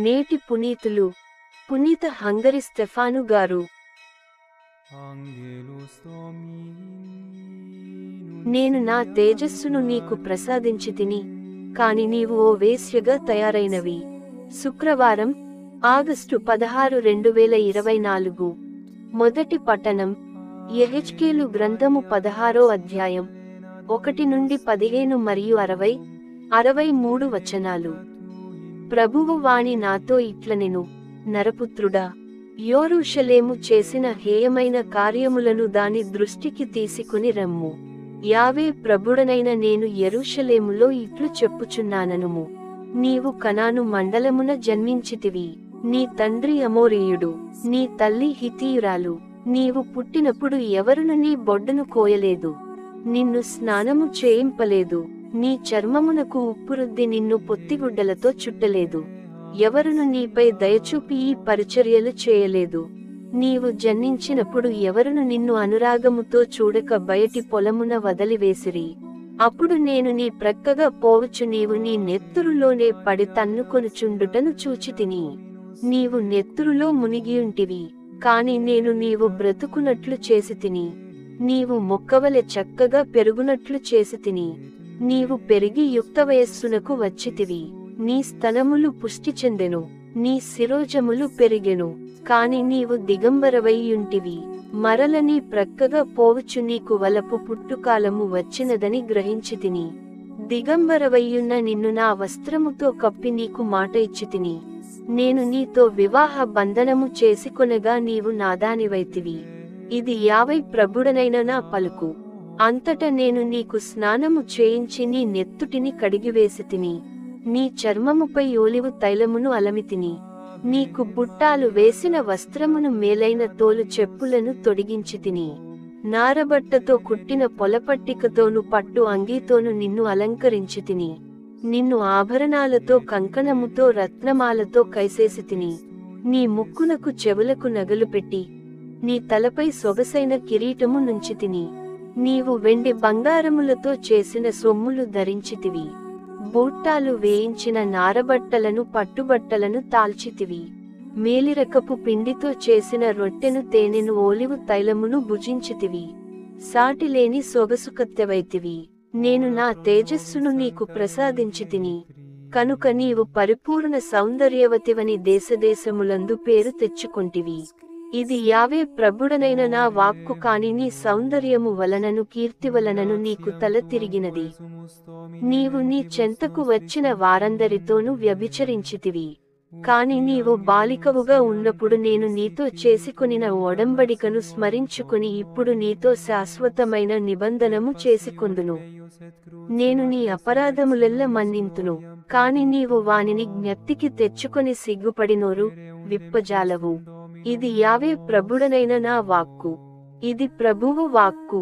నేటి పునీతులు పునీత హంగరి స్టెఫాను గారు. నేను నా తేజస్సును నీకు ప్రసాదించితిని, కాని నీవు ఓ వేశ్యగా తయారైనవి. శుక్రవారం, ఆగస్టు 16, 2024. మొదటి పఠనం యెహెజ్కేలు గ్రంథము 16వ అధ్యాయం 1-15 మరియు 60, 63 వచనాలు. ప్రభువు వాణి నాతో ఇట్లనెను, నరపుత్రుడా, యెరూషలేము చేసిన హేయమైన కార్యములను దాని దృష్టికి తీసుకుని రమ్ము. యావే ప్రభుడనైన నేను యెరూషలేములో ఇట్లు చెప్పుచున్నాననుము. నీవు కనాను మండలమున జన్మించితివి. నీ తండ్రి అమోరీయుడు, నీ తల్లి హిత్తీయురాలు. నీవు పుట్టినప్పుడు ఎవరును నీ బొడ్డును కోయలేదు, నిన్ను స్నానము చేయింపలేదు, నీ చర్మమునకు ఉప్పురుద్ది నిన్ను పొత్తిగుడ్డలతో చుట్టలేదు. ఎవరును నీపై దయచూపి ఈ పరిచర్యలు చేయలేదు. నీవు జన్మించినప్పుడు ఎవరును నిన్ను అనురాగముతో చూడక బయటి పొలమున వదిలివేసిరి. అప్పుడు నేను నీ ప్రక్కగా పోవచ్చు నీవు నీ నెత్తురులోనే పడి తన్నుకొనుచుండుటను చూచితిని. నీవు నెత్తురులో మునిగియుంటివి, కాని నేను నీవు బ్రతుకునట్లు చేసితిని. నీవు మొక్కవలె చక్కగా పెరుగునట్లు చేసితిని. నీవు పెరిగి యుక్త వయస్సునకు వచ్చితివి. నీ స్తనములు పుష్టి చెందెను, నీ శిరోజములు పెరిగెను, కాని నీవు దిగంబరవైయుంటివి. మరల నీ ప్రక్కగా పోవచ్చు నీకు వలపు పుట్టుకాలము వచ్చినదని గ్రహించితిని. దిగంబరవయ్యున్న నిన్ను నా వస్త్రముతో కప్పి నీకు మాట ఇచ్చితిని. నేను నీతో వివాహ బంధనము చేసుకొనగా నీవు నాదానివైతివి. ఇది యావై ప్రభుడనైన నా పలుకు. అంతట నేను నీకు స్నానము చేయించి నీ నెత్తుటిని కడిగివేసితిని. నీ చర్మముపై ఒలివ తైలమును అలమితిని. నీకు బుట్టాలు వేసిన వస్త్రమును మేలైన తోలు చెప్పులను తొడిగించితిని. నారబట్టతో కుట్టిన పొలపట్టికతోను పట్టు అంగీతోను నిన్ను అలంకరించితిని. నిన్ను ఆభరణాలతో కంకణముతో రత్నమాలతో కైసేసితిని. నీ ముక్కునకు చెవులకు నగలు పెట్టి నీ తలపై సొగసైన కిరీటము నుంచితిని. నీవు వెండి బంగారములతో చేసిన సొమ్ములు ధరించితివి. బూట్టాలు వేయించిన నారబట్టలను పట్టుబట్టలను తాల్చితివి. మేలిరకపు పిండితో చేసిన రొట్టెను తేనెను ఒలివ తైలమును భుజించితివి. సాటిలేని సొగసుకత్తెవైతివి. నేను నా తేజస్సును నీకు ప్రసాదించితిని, కనుక నీవు పరిపూర్ణ సౌందర్యవతివని దేశదేశములందు పేరు తెచ్చుకొంటివి. ఇది యావే ప్రభుడనైన నా వాక్కు. కాని నీ సౌందర్యము వలనను కీర్తి వలనను నీకు తల తిరిగినది. నీవు నీ చెంతకు వచ్చిన వారందరితోనూ వ్యభిచరించితివి. కాని నీవు బాలికవుగా ఉన్నప్పుడు నేను నీతో చేసుకొనిన ఒడంబడికను స్మరించుకుని ఇప్పుడు నీతో శాశ్వతమైన నిబంధనము చేసుకొందును. నేను నీ అపరాధములెల్ల మన్నింతును, కాని నీవు వానిని జ్ఞప్తికి తెచ్చుకొని సిగ్గుపడినోరు విప్పజాలవు. ఇది యావే ప్రభుడనైన నా వాక్కు. ఇది ప్రభువు వాక్కు.